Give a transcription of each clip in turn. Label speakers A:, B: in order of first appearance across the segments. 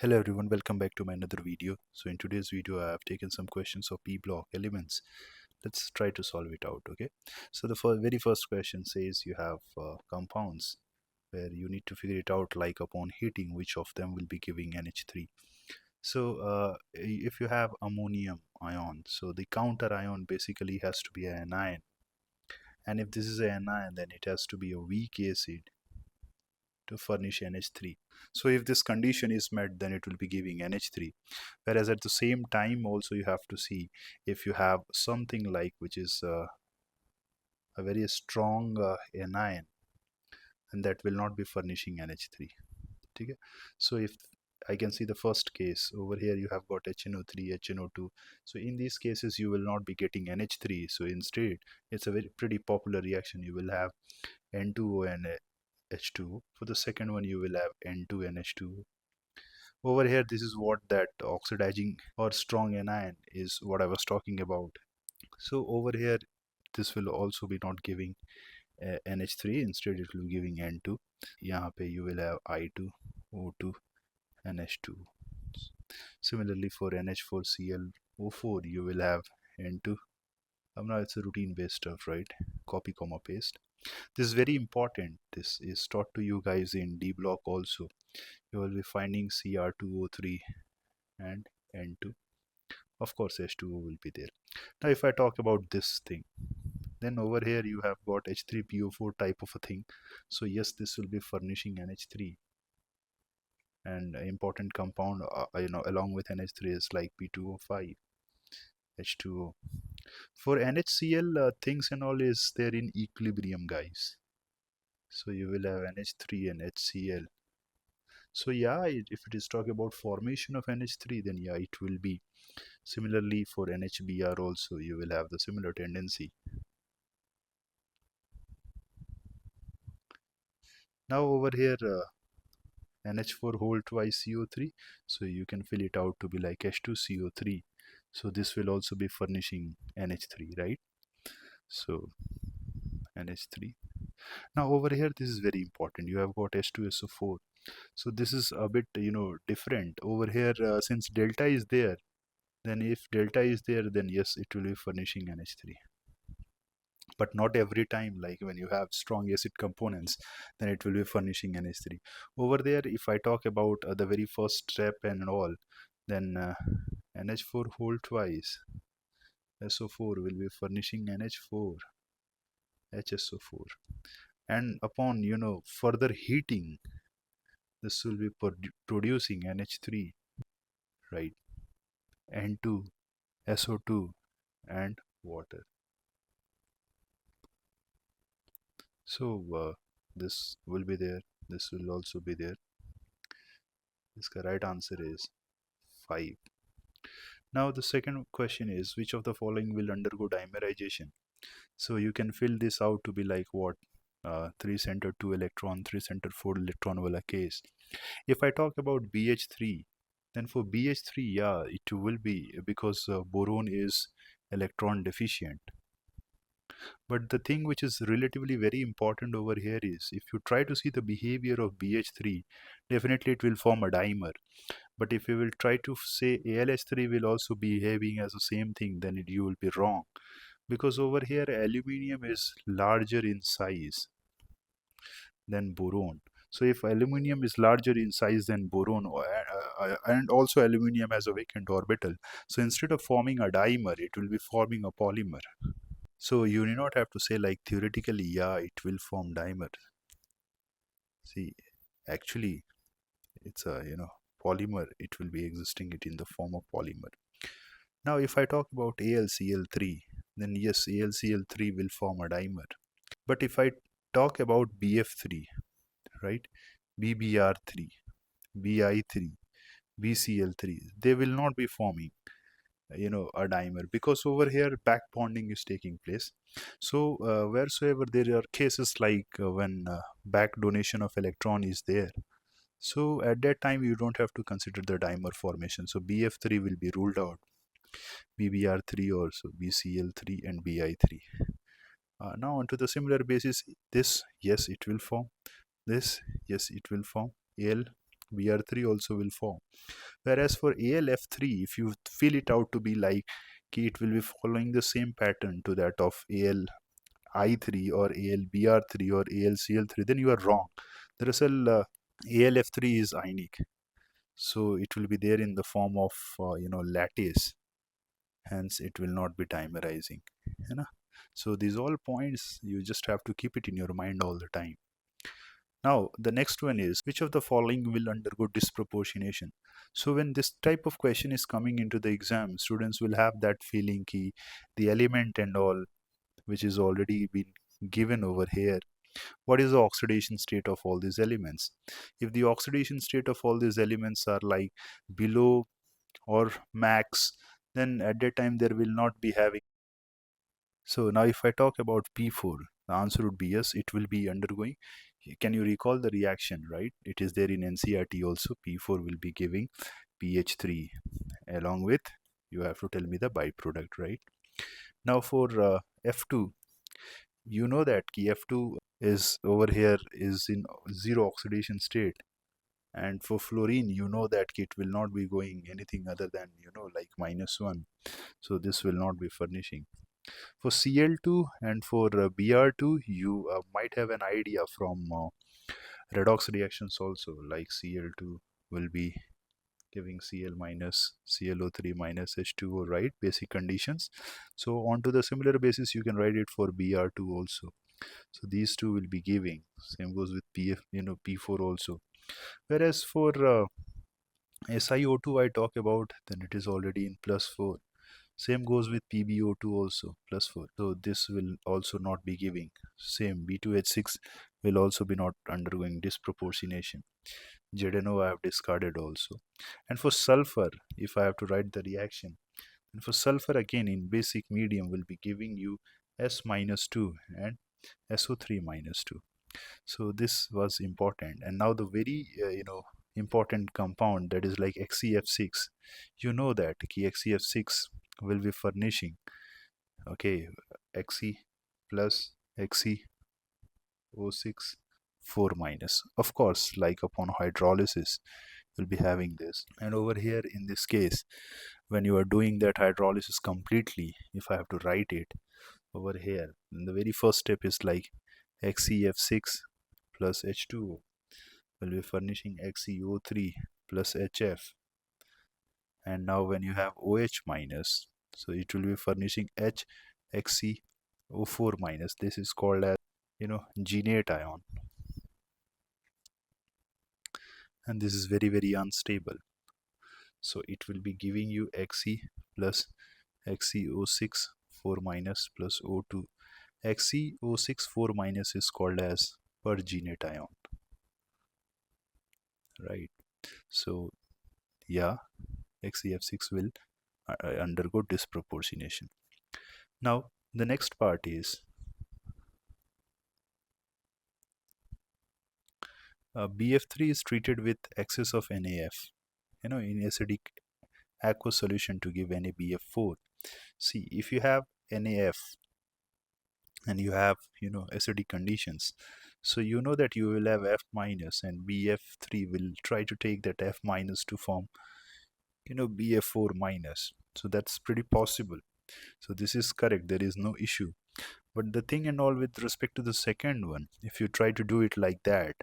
A: Hello everyone, welcome back to my another video. So in today's video I have taken some questions of p-block elements. Let's try to solve it out. Okay, so the very first question says you have compounds where you need to figure it out, like upon heating which of them will be giving NH3. So if you have ammonium ion, so the counter ion basically has to be an anion, and if this is an anion then it has to be a weak acid to furnish NH3. So if this condition is met, then it will be giving NH3. Whereas at the same time also you have to see if you have something like which is a very strong anion, and that will not be furnishing NH3. Okay? So if I can see the first case over here, you have got HNO3, HNO2. So in these cases you will not be getting NH3. So instead it's a very pretty popular reaction. You will have N2O and H2O. For the second one you will have N2 and H2O. Over here, this is what that oxidizing or strong anion is what I was talking about. So over here, this will also be not giving NH3, instead it will be giving N2. यहाँ पे you will have I2, O2 and H2. Similarly for NH4Cl O4, you will have N2. Now it's a routine based stuff, right? Copy comma paste. This is very important. This is taught to you guys in D block also. You will be finding Cr2O3 and N2. Of course H2O will be there. Now if I talk about this thing, then over here you have got H3PO4 type of a thing. So yes, this will be furnishing NH3, and important compound along with NH3 is like P2O5, H2O. For NHCl, things and all is there in equilibrium, guys. So you will have NH3 and HCl. So yeah, if it is talking about formation of NH3, then yeah, it will be. Similarly for NHBr also, you will have the similar tendency. Now over here, NH4 whole twice CO3, so you can fill it out to be like H2CO3. So this will also be furnishing NH3, right? So NH3. Now over here, this is very important. You have got H2SO4. So this is a bit, different. Over here, since delta is there, then if delta is there, then yes, it will be furnishing NH3. But not every time, like when you have strong acid components, then it will be furnishing NH3. Over there, if I talk about the very first step and all, then NH4 whole twice SO4 will be furnishing NH4 HSO4, and upon further heating, this will be producing NH3, right? N2 SO2 and water. So this will be there, this will also be there. This right answer is 5. Now the second question is, which of the following will undergo dimerization? So you can fill this out to be like what? 3 center 2 electron, 3 center 4 electron wala case. If I talk about BH3, then for BH3, yeah, it will be because boron is electron deficient. But the thing which is relatively very important over here is, if you try to see the behavior of BH3, definitely it will form a dimer. But if you will try to say ALH3 will also be behaving as the same thing, then you will be wrong. Because over here, aluminium is larger in size than boron. So if aluminium is larger in size than boron, and also aluminium has a vacant orbital, so instead of forming a dimer, it will be forming a polymer. So you need not have to say like theoretically, yeah, it will form dimer. See, actually, it's a polymer. It will be existing it in the form of polymer. Now, if I talk about AlCl3, then yes, AlCl3 will form a dimer. But if I talk about BF3, right, BBr3, Bi3, BCl3, they will not be forming a dimer, because over here back bonding is taking place. So wheresoever there are cases like when back donation of electron is there, so at that time you don't have to consider the dimer formation. So BF3 will be ruled out, BBr3 also, BCl3 and Bi3. Now onto the similar basis, this, yes, it will form. This, yes, it will form Al. Br3 also will form. Whereas for AlF3, if you fill it out to be like it will be following the same pattern to that of AlI3 or AlBr3 or AlCl3, then you are wrong. Daraasal AlF3 is ionic, so it will be there in the form of lattice, hence it will not be dimerizing, you know. So these all points you just have to keep it in your mind all the time. Now the next one is, which of the following will undergo disproportionation? So when this type of question is coming into the exam, students will have that feeling ki the element and all which is already been given over here, what is the oxidation state of all these elements? If the oxidation state of all these elements are like below or max, then at that time there will not be having. So now if I talk about P4, the answer would be yes, it will be undergoing. Can you recall the reaction, right? It is there in NCERT also. P4 will be giving pH3 along with, you have to tell me the byproduct, right? Now for F2, you know that key F2 is over here is in zero oxidation state, and for fluorine you know that it will not be going anything other than like -1, so this will not be furnishing. For Cl2 and for Br2, you might have an idea from redox reactions also, like Cl2 will be giving Cl minus ClO3 minus H2O, right? Basic conditions. So onto the similar basis you can write it for Br2 also. So these two will be giving, same goes with P4 also. Whereas for SiO2 I talk about, then it is already in +4. Same goes with PbO2 also, +4. So this will also not be giving. Same, B2H6 will also be not undergoing disproportionation. ZNO I have discarded also. And for sulfur, if I have to write the reaction, and for sulfur again in basic medium will be giving you S-2 and SO3 -2. So this was important. And now the very important compound, that is like XeF6. You know that XeF6 will be furnishing, okay, Xe plus XeO6 4 minus. Of course, like upon hydrolysis, you'll be having this. And over here in this case, when you are doing that hydrolysis completely, if I have to write it over here, then the very first step is like XeF6 plus H2O will be furnishing XeO3 plus HF. And now when you have OH minus, so it will be furnishing HXeO4 minus. This is called as GNate ion, and this is very unstable. So it will be giving you Xe plus XeO6 4 minus plus O2. XeO6 4 minus is called as pergenate ion, right? So yeah, XeF6 will undergo disproportionation. Now the next part is BF3 is treated with excess of NaF, in acidic aqueous solution to give NaBF4. See, if you have NaF and you have acidic conditions, so you know that you will have F minus, and BF3 will try to take that F minus to form BF4 minus. So that's pretty possible. So this is correct, there is no issue. But the thing and all with respect to the second one, if you try to do it like that,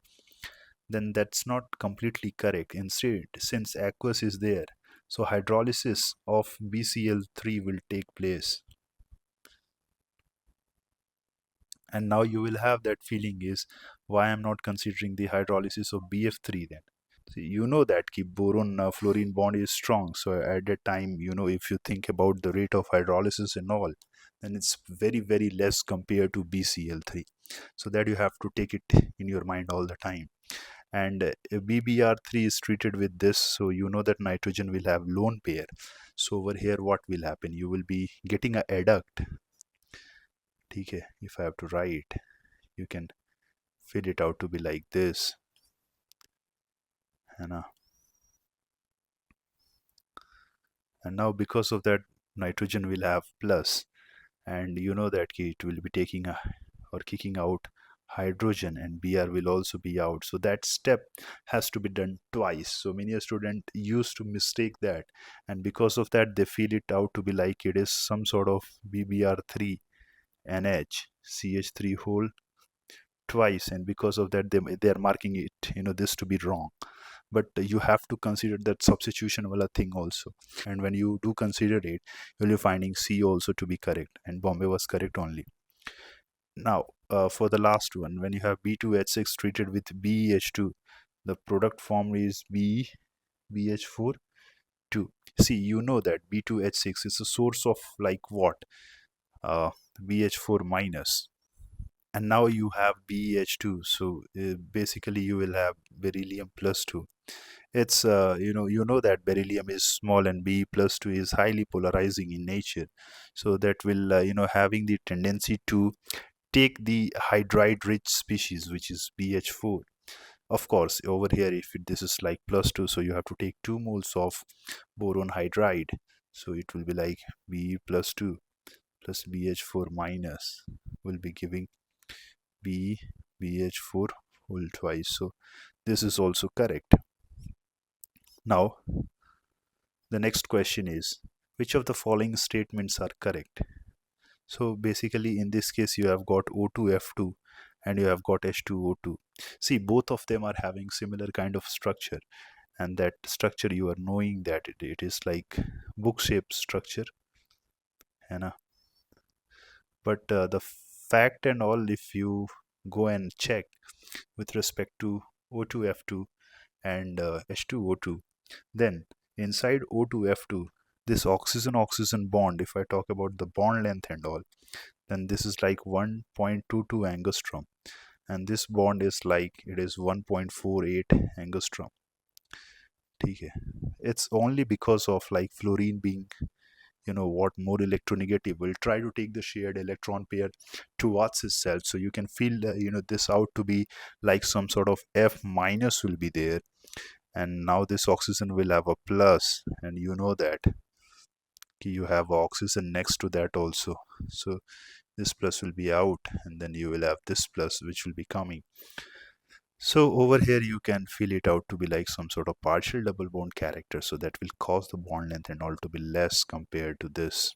A: then that's not completely correct. Instead, since aqueous is there, so hydrolysis of BCl3 will take place. And now you will have that feeling is, why I'm not considering the hydrolysis of BF3 then? See, you know that boron fluorine bond is strong. So at that time, if you think about the rate of hydrolysis and all, then it's very less compared to BCl3. So that you have to take it in your mind all the time. And BBr3 is treated with this, so you know that nitrogen will have lone pair. So over here what will happen, you will be getting a adduct. Okay, if I have to write, you can fill it out to be like this, and now because of that nitrogen will have plus, and you know that it will be taking a or kicking out hydrogen, and Br will also be out. So that step has to be done twice. So many a student used to mistake that, and because of that they feel it out to be like it is some sort of BBr3 NH CH3 whole twice, and because of that they are marking it, this to be wrong. But you have to consider that substitution wala thing also, and when you do consider it, you'll be finding C also to be correct, and Bombay was correct only. Now for the last one, when you have B2H6 treated with BH2, the product form is BH4 2. See, you know that B2H6 is a source of like what, BH4 minus, and now you have BH2. So basically you will have beryllium plus 2. It's you know that beryllium is small and B plus 2 is highly polarizing in nature, so that will having the tendency to take the hydride rich species, which is BH4. Of course over here, if this is like plus 2, so you have to take 2 moles of boron hydride, so it will be like B plus 2 plus BH4 minus will be giving BH4 whole twice. So this is also correct. Now the next question is, which of the following statements are correct? So basically in this case you have got O2F2 and you have got H2O2. See, both of them are having similar kind of structure, and that structure you are knowing that it is like book shaped structure, you know. But the fact and all, if you go and check with respect to O2F2 and H2O2, then inside O2F2, this oxygen-oxygen bond, if I talk about the bond length and all, then this is like 1.22 angstrom, and this bond is like it is 1.48 angstrom. Okay. It's only because of like fluorine being what, more electronegative, will try to take the shared electron pair towards itself, so you can feel this out to be like some sort of F minus will be there, and now this oxygen will have a plus, and you know that you have oxygen next to that also, so this plus will be out, and then you will have this plus which will be coming. So over here you can feel it out to be like some sort of partial double bond character, so that will cause the bond length and all to be less compared to this.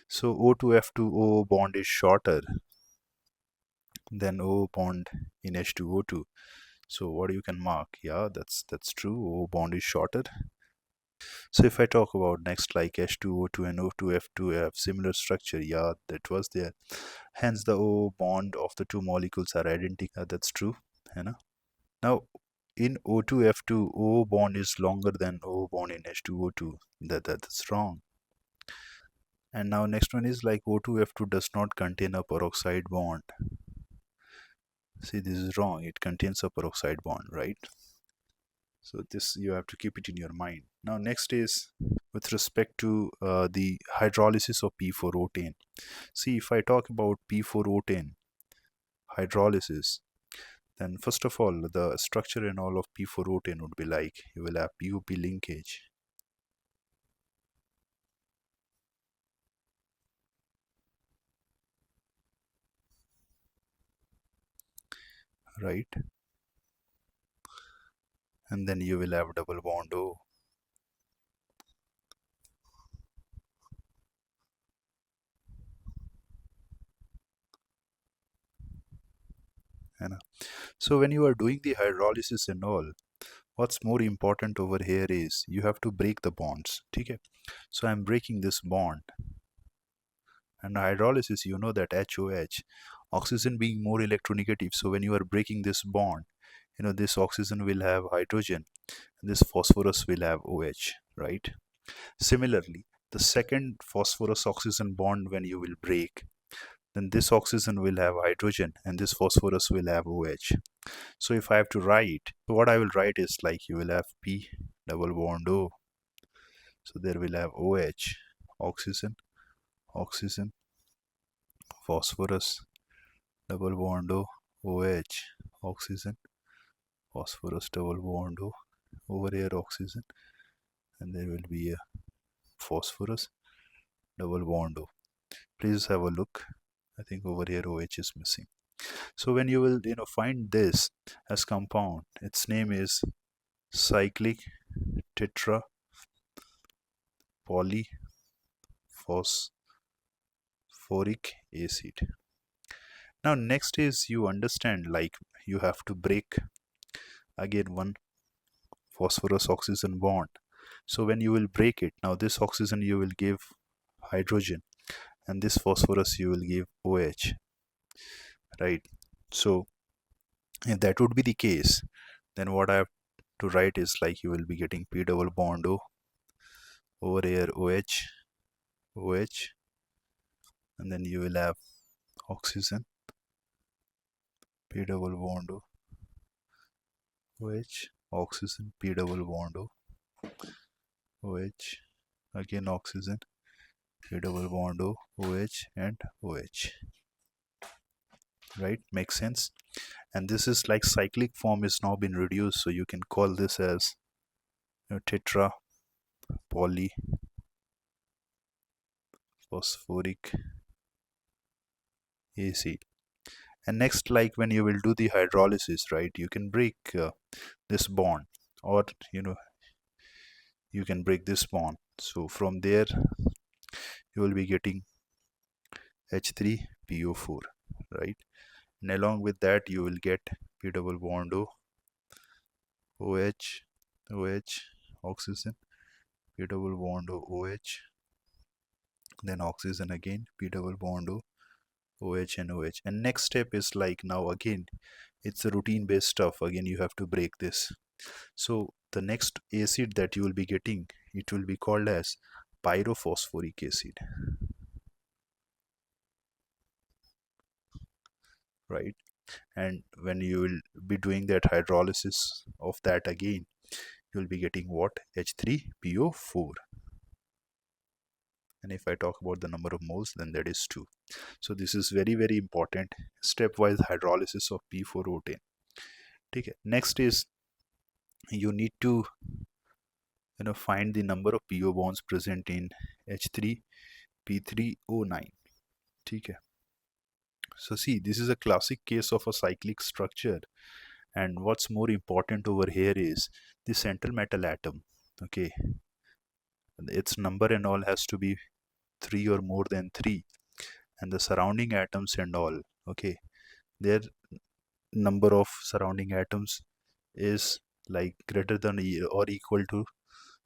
A: So O2F2O bond is shorter than O bond in H2O2. So what you can mark? Yeah, that's true. O bond is shorter. So if I talk about next, like H2O2 and O2F2 have similar structure, yeah, that was there. Hence the O bond of the two molecules are identical. That's true. You know? Now in O2F2, O bond is longer than O bond in H2O2. That's wrong. And now next one is like O2F2 does not contain a peroxide bond. See, this is wrong. It contains a peroxide bond, right? So this you have to keep it in your mind. Now next is with respect to the hydrolysis of P4O10. See, if I talk about P4O10 hydrolysis, then first of all the structure and all of P4O10 would be like you will have PUP linkage, right? And then you will have double bond O. So when you are doing the hydrolysis and all, what's more important over here is you have to break the bonds. Okay, so I'm breaking this bond, and hydrolysis, you know that HOH, oxygen being more electronegative, so when you are breaking this bond, this oxygen will have hydrogen and this phosphorus will have OH, right? Similarly, the second phosphorus oxygen bond, when you will break, then this oxygen will have hydrogen and this phosphorus will have OH. So if I have to write, so what I will write is like you will have P double bond O. So there will have OH, oxygen, oxygen, phosphorus, double bond O, OH, oxygen, phosphorus, double bond O, over here oxygen, and there will be a phosphorus, double bond O. Please have a look. I think over here OH is missing. So when you will find this as compound, its name is cyclic tetra polyphosphoric acid. Now next is you understand, like, you have to break again one phosphorus oxygen bond. So when you will break it, now this oxygen you will give hydrogen, and this phosphorus you will give OH, right? So if that would be the case, then what I have to write is, like, you will be getting P double bond O over here, OH, and then you will have oxygen, P double bond O, OH, oxygen, P double bond O, OH, again oxygen, P double bond O, OH, and OH, right? Makes sense. And this is like cyclic form is now been reduced, so you can call this as tetra polyphosphoric acid. And next, like, when you will do the hydrolysis, right, you can break this bond, or you can break this bond. So from there you will be getting H3PO4, right? And along with that you will get P double bond O, OH, OH, oxygen, P double bond O, OH, then oxygen again, P double bond O, OH, and OH. And next step is, like, now again it's a routine based stuff. Again you have to break this. So the next acid that you will be getting, it will be called as pyrophosphoric acid, right? And when you will be doing that hydrolysis of that again, you will be getting what? H3PO4. And if I talk about the number of moles, then that is 2. So this is very, very important stepwise hydrolysis of P4O10. Okay. Next is, you need to find the number of PO bonds present in H3P3O9. Okay. So see, this is a classic case of a cyclic structure, and what's more important over here is the central metal atom. Okay, its number and all has to be 3 or more than 3, and the surrounding atoms and all, okay, their number of surrounding atoms is like greater than or equal to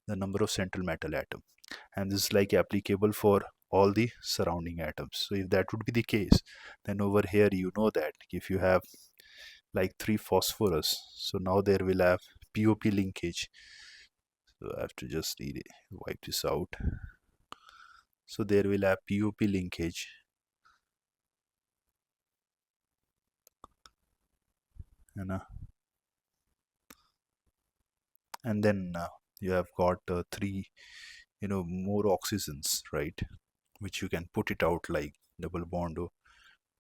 A: the number of central metal atom, and this is like applicable for all the surrounding atoms. So if that would be the case, then over here you know that if you have like 3 phosphorus, so now there will have POP linkage. So I have to just wipe this out. So there will have POP linkage, and then you have got 3 more oxygens, right, which you can put it out like double bond O,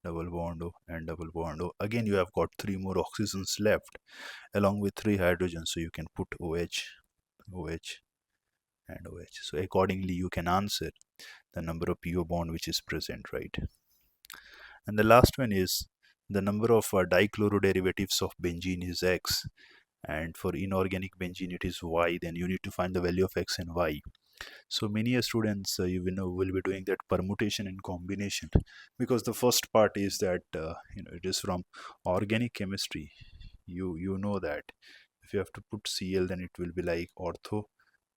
A: double bond O, and double bond O. Again you have got 3 more oxygens left along with 3 hydrogens, so you can put OH, OH, and OH. So accordingly you can answer the number of PO bond which is present, right? And the last one is the number of dichloroderivatives of benzene is X, and for inorganic benzene it is Y. Then you need to find the value of X and Y. So many students will be doing that permutation and combination, because the first part is that it is from organic chemistry. You know that if you have to put Cl, then it will be like ortho,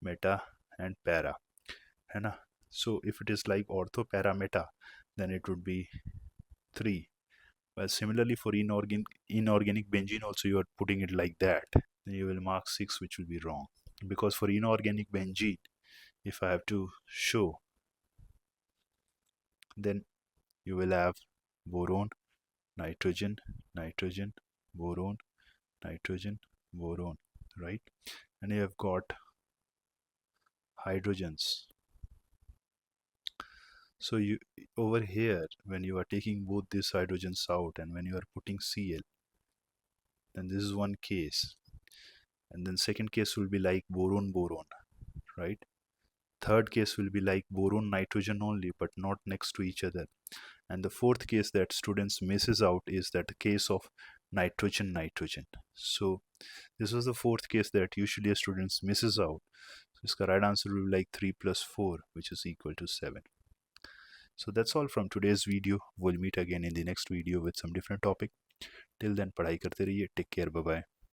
A: meta, and para, है So if it is like ortho, para, meta, then it would be 3. Well, similarly for inorganic benzene also you are putting it like that, then you will mark 6, which will be wrong, because for inorganic benzene, if I have to show, then you will have boron, nitrogen, nitrogen, boron, nitrogen, boron, right? And you have got hydrogens. So you over here, when you are taking both these hydrogens out and when you are putting Cl, then this is one case, and then second case will be like boron, boron, right? Third case will be like boron nitrogen only, but not next to each other. And the fourth case that students misses out is that the case of nitrogen nitrogen. So this was the fourth case that usually a students misses out. So the right answer will be like 3 plus 4, which is equal to 7. So that's all from today's video. We'll meet again in the next video with some different topic. Till then, पढ़ाई करते रहिए. Take care. Bye bye.